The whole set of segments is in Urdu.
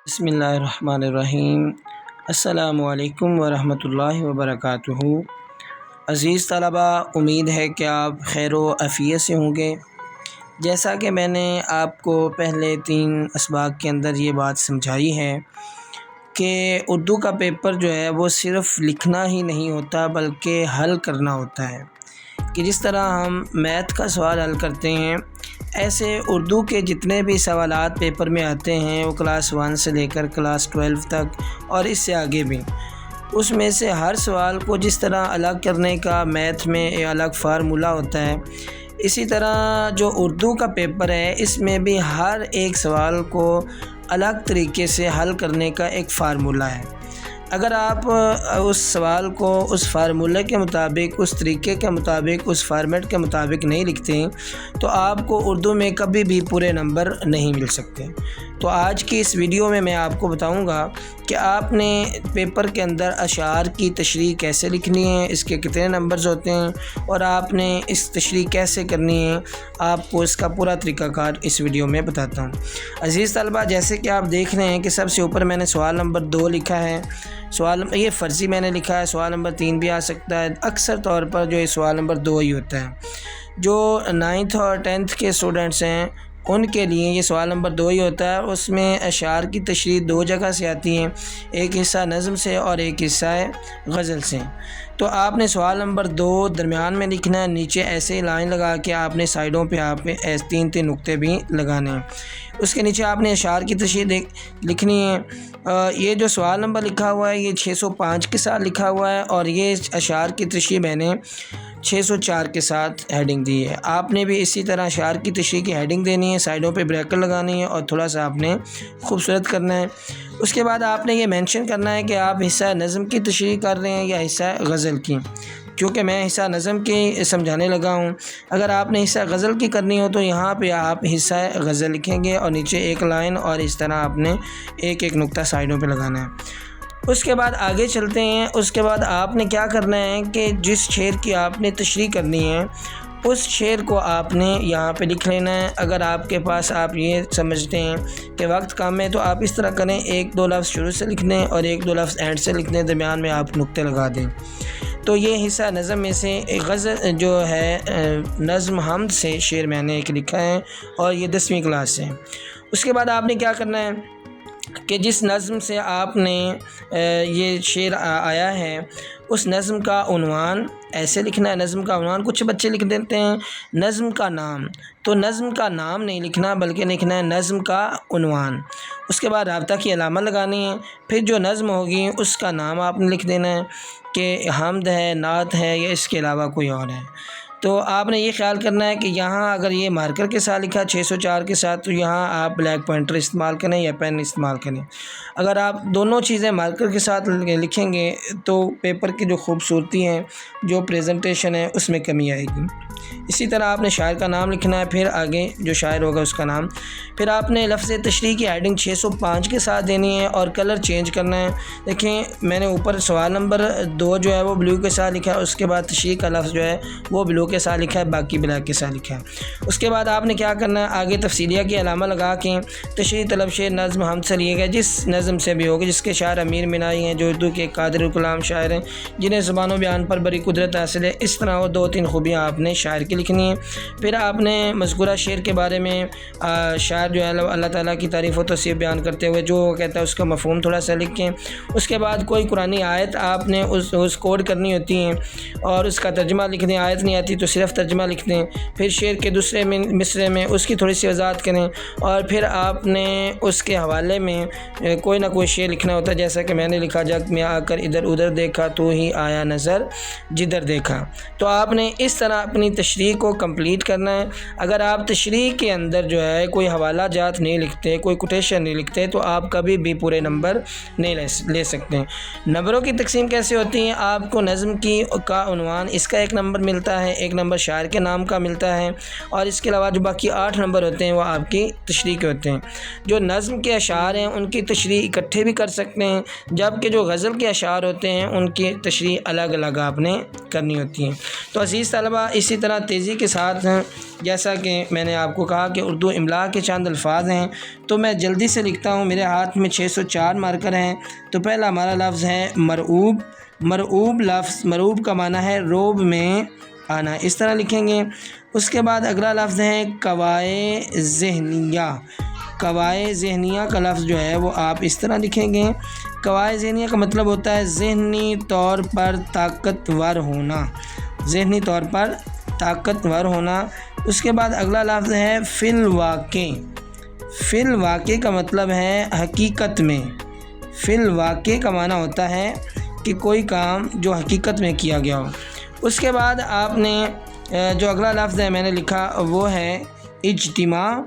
بسم اللہ الرحمن الرحیم۔ السلام علیکم ورحمۃ اللہ وبرکاتہ۔ عزیز طلباء، امید ہے کہ آپ خیر و عافیت سے ہوں گے۔ جیسا کہ میں نے آپ کو پہلے 3 اسباق کے اندر یہ بات سمجھائی ہے کہ اردو کا پیپر جو ہے وہ صرف لکھنا ہی نہیں ہوتا بلکہ حل کرنا ہوتا ہے، کہ جس طرح ہم میتھ کا سوال حل کرتے ہیں ایسے اردو کے جتنے بھی سوالات پیپر میں آتے ہیں وہ کلاس 1 سے لے کر کلاس 12 تک اور اس سے آگے بھی، اس میں سے ہر سوال کو جس طرح الگ کرنے کا میتھ میں الگ فارمولہ ہوتا ہے، اسی طرح جو اردو کا پیپر ہے اس میں بھی ہر ایک سوال کو الگ طریقے سے حل کرنے کا ایک فارمولہ ہے۔ اگر آپ اس سوال کو اس فارمولے کے مطابق، اس طریقے کے مطابق، اس فارمیٹ کے مطابق نہیں لکھتے ہیں تو آپ کو اردو میں کبھی بھی پورے نمبر نہیں مل سکتے۔ تو آج کی اس ویڈیو میں آپ کو بتاؤں گا کہ آپ نے پیپر کے اندر اشعار کی تشریح کیسے لکھنی ہے، اس کے کتنے نمبرز ہوتے ہیں اور آپ نے اس تشریح کیسے کرنی ہے، آپ کو اس کا پورا طریقہ کار اس ویڈیو میں بتاتا ہوں۔ عزیز طلبہ، جیسے کہ آپ دیکھ رہے ہیں کہ سب سے اوپر میں نے سوال نمبر 2 لکھا ہے، یہ فرضی میں نے لکھا ہے، سوال نمبر 3 بھی آ سکتا ہے، اکثر طور پر جو یہ سوال نمبر 2 ہی ہوتا ہے۔ جو 9th اور 10th کے اسٹوڈنٹس ہیں ان کے لیے یہ سوال نمبر 2 ہی ہوتا ہے۔ اس میں اشعار کی تشریح 2 جگہ سے آتی ہیں، ایک حصہ نظم سے اور ایک حصہ غزل سے۔ تو آپ نے سوال نمبر 2 درمیان میں لکھنا ہے، نیچے ایسے لائن لگا کے آپ نے سائڈوں پہ آپ نے 3 نقطے بھی لگانے ہیں۔ اس کے نیچے آپ نے اشعار کی تشریح لکھنی ہے۔ یہ جو سوال نمبر لکھا ہوا ہے یہ 605 کے ساتھ لکھا ہوا ہے اور یہ اشعار کی تشریح میں نے 604 کے ساتھ ہیڈنگ دی ہے۔ آپ نے بھی اسی طرح اشعار کی تشریح کی ہیڈنگ دینی ہے، سائڈوں پہ بریکٹ لگانی ہے اور تھوڑا سا آپ نے خوبصورت کرنا ہے۔ اس کے بعد آپ نے یہ مینشن کرنا ہے کہ آپ حصہ نظم کی تشریح کر رہے ہیں یا حصہ غزل کی، کیونکہ میں حصہ نظم کی سمجھانے لگا ہوں۔ اگر آپ نے حصہ غزل کی کرنی ہو تو یہاں پہ آپ حصہ غزل لکھیں گے اور نیچے ایک لائن اور اس طرح آپ نے ایک نقطہ سائڈوں پہ لگانا ہے۔ اس کے بعد آگے چلتے ہیں۔ اس کے بعد آپ نے کیا کرنا ہے کہ جس شعر کی آپ نے تشریح کرنی ہے اس شعر کو آپ نے یہاں پہ لکھ لینا ہے۔ اگر آپ کے پاس آپ یہ سمجھتے ہیں کہ وقت کم ہے تو آپ اس طرح کریں، 1-2 لفظ شروع سے لکھ دیں اور 1-2 لفظ اینڈ سے لکھ دیں، درمیان میں آپ نقطے لگا دیں۔ تو یہ حصہ نظم میں سے غزل جو ہے نظم حمد سے شعر میں نے ایک لکھا ہے اور یہ 10ویں کلاس سے۔ اس کے بعد آپ نے کیا کرنا ہے کہ جس نظم سے آپ نے یہ شعر آیا ہے اس نظم کا عنوان ایسے لکھنا ہے۔ نظم کا عنوان کچھ بچے لکھ دیتے ہیں نظم کا نام، تو نظم کا نام نہیں لکھنا بلکہ لکھنا ہے نظم کا عنوان۔ اس کے بعد رابطہ کی علامت لگانی ہے، پھر جو نظم ہوگی اس کا نام آپ نے لکھ دینا ہے کہ حمد ہے، نعت ہے یا اس کے علاوہ کوئی اور ہے۔ تو آپ نے یہ خیال کرنا ہے کہ یہاں اگر یہ مارکر کے ساتھ لکھا 604 کے ساتھ تو یہاں آپ بلیک پوائنٹر استعمال کریں یا پین استعمال کریں۔ اگر آپ دونوں چیزیں مارکر کے ساتھ لکھیں گے تو پیپر کی جو خوبصورتی ہے، جو پریزنٹیشن ہے، اس میں کمی آئے گی۔ اسی طرح آپ نے شاعر کا نام لکھنا ہے، پھر آگے جو شاعر ہوگا اس کا نام، پھر آپ نے لفظ تشریح کی ہیڈنگ 605 کے ساتھ دینی ہے اور کلر چینج کرنا ہے۔ دیکھیں میں نے اوپر سوال نمبر 2 جو ہے وہ بلیو کے ساتھ لکھا ہے، اس کے بعد تشریح کا لفظ جو ہے وہ بلیو کے ساتھ لکھا ہے، باقی بلیک کے ساتھ لکھا ہے۔ اس کے بعد آپ نے کیا کرنا ہے، آگے تفصیلیہ کی علامہ لگا کے تشریح طلب شعر نظم حمد سے لیے گئے جس نظم سے بھی ہوگی، جس کے شاعر امیر منائی ہیں جو اردو کے قادر الکلام شاعر ہیں جنہیں زبان و بیان پر بڑی قدرت حاصل ہے، اس طرح وہ 2-3 خوبیاں آپ نے شاعر کی لکھنی ہیں۔ پھر آپ نے مذکورہ شعر کے بارے میں شاعر جو ہے اللہ تعالیٰ کی تعریف و توصیف بیان کرتے ہوئے جو کہتا ہے اس کا مفہوم تھوڑا سا لکھیں۔ اس کے بعد کوئی قرآنی آیت آپ نے اس کوڈ کرنی ہوتی ہیں اور اس کا ترجمہ لکھ دیں، آیت نہیں آتی تو صرف ترجمہ لکھ دیں۔ پھر شعر کے دوسرے مصرعے میں اس کی تھوڑی سی وضاحت کریں اور پھر آپ نے اس کے حوالے میں کوئی نہ کوئی شعر لکھنا ہوتا ہے، جیسا کہ میں نے لکھا جگ میں آ کر ادھر ادھر دیکھا تو ہی آیا نظر جدھر دیکھا۔ تو آپ نے اس طرح اپنی تشریح کو کمپلیٹ کرنا ہے۔ اگر آپ تشریح کے اندر جو ہے کوئی حوالہ جات نہیں لکھتے، کوئی کوٹیشن نہیں لکھتے تو آپ کبھی بھی پورے نمبر نہیں لے سکتے۔ نمبروں کی تقسیم کیسے ہوتی ہے، آپ کو نظم کا عنوان اس کا 1 نمبر ملتا ہے، 1 ایک نمبر شاعر کے نام کا ملتا ہے، اور اس کے علاوہ جو باقی 8 نمبر ہوتے ہیں وہ آپ کی تشریح کے ہوتے ہیں۔ جو نظم کے اشعار ہیں ان کی تشریح اکٹھے بھی کر سکتے ہیں، جبکہ جو غزل کے اشعار ہوتے ہیں ان کی تشریح الگ الگ آپ نے کرنی ہوتی ہے۔ تو عزیز طلبہ، اسی طرح تیزی کے ساتھ جیسا کہ میں نے آپ کو کہا کہ اردو املا کے چند الفاظ ہیں، تو میں جلدی سے لکھتا ہوں۔ میرے ہاتھ میں 604 مارکر ہیں۔ تو پہلا ہمارا لفظ ہے مرعوب۔ مرعوب لفظ، مرعوب کا معنی ہے روب میں آنا، اس طرح لکھیں گے۔ اس کے بعد اگلا لفظ ہے کوائے ذہنیہ۔ کوائے ذہنیہ کا لفظ جو ہے وہ آپ اس طرح لکھیں گے۔ کوائے ذہنیہ کا مطلب ہوتا ہے ذہنی طور پر طاقتور ہونا، ذہنی طور پر طاقتور ہونا۔ اس کے بعد اگلا لفظ ہے فی الواقع۔ فی الواقع کا مطلب ہے حقیقت میں۔ فی الواقع کا معنی ہوتا ہے کہ کوئی کام جو حقیقت میں کیا گیا ہو۔ اس کے بعد آپ نے جو اگلا لفظ ہے میں نے لکھا وہ ہے اجتماع۔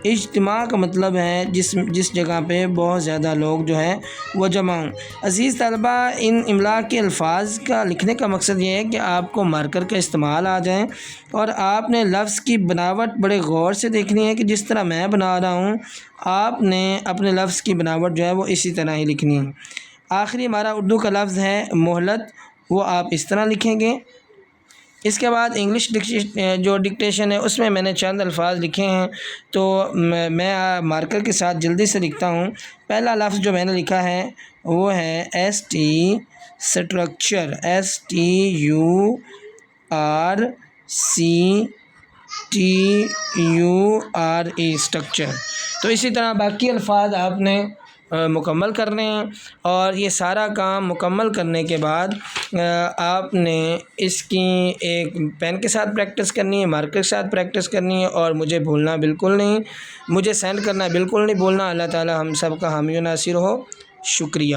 اجتماع کا مطلب ہے جس جگہ پہ بہت زیادہ لوگ جو ہیں وہ جمع ہوں۔ عزیز طلبہ، ان املا کے الفاظ کا لکھنے کا مقصد یہ ہے کہ آپ کو مارکر کا استعمال آ جائیں، اور آپ نے لفظ کی بناوٹ بڑے غور سے دیکھنی ہے کہ جس طرح میں بنا رہا ہوں آپ نے اپنے لفظ کی بناوٹ جو ہے وہ اسی طرح ہی لکھنی ہے۔ آخری ہمارا اردو کا لفظ ہے مہلت، وہ آپ اس طرح لکھیں گے۔ اس کے بعد انگلش جو ڈکٹیشن ہے اس میں نے چند الفاظ لکھے ہیں، تو میں مارکر کے ساتھ جلدی سے لکھتا ہوں۔ پہلا لفظ جو میں نے لکھا ہے وہ ہے S T structure, STRUCTURE structure. تو اسی طرح باقی الفاظ آپ نے مکمل کرنے ہیں، اور یہ سارا کام مکمل کرنے کے بعد آپ نے اس کی ایک پین کے ساتھ پریکٹس کرنی ہے، مارکر کے ساتھ پریکٹس کرنی ہے، اور مجھے بھولنا بالکل نہیں، مجھے سینڈ کرنا بالکل نہیں بھولنا۔ اللہ تعالی ہم سب کا حامی و ناصر ہو۔ شکریہ۔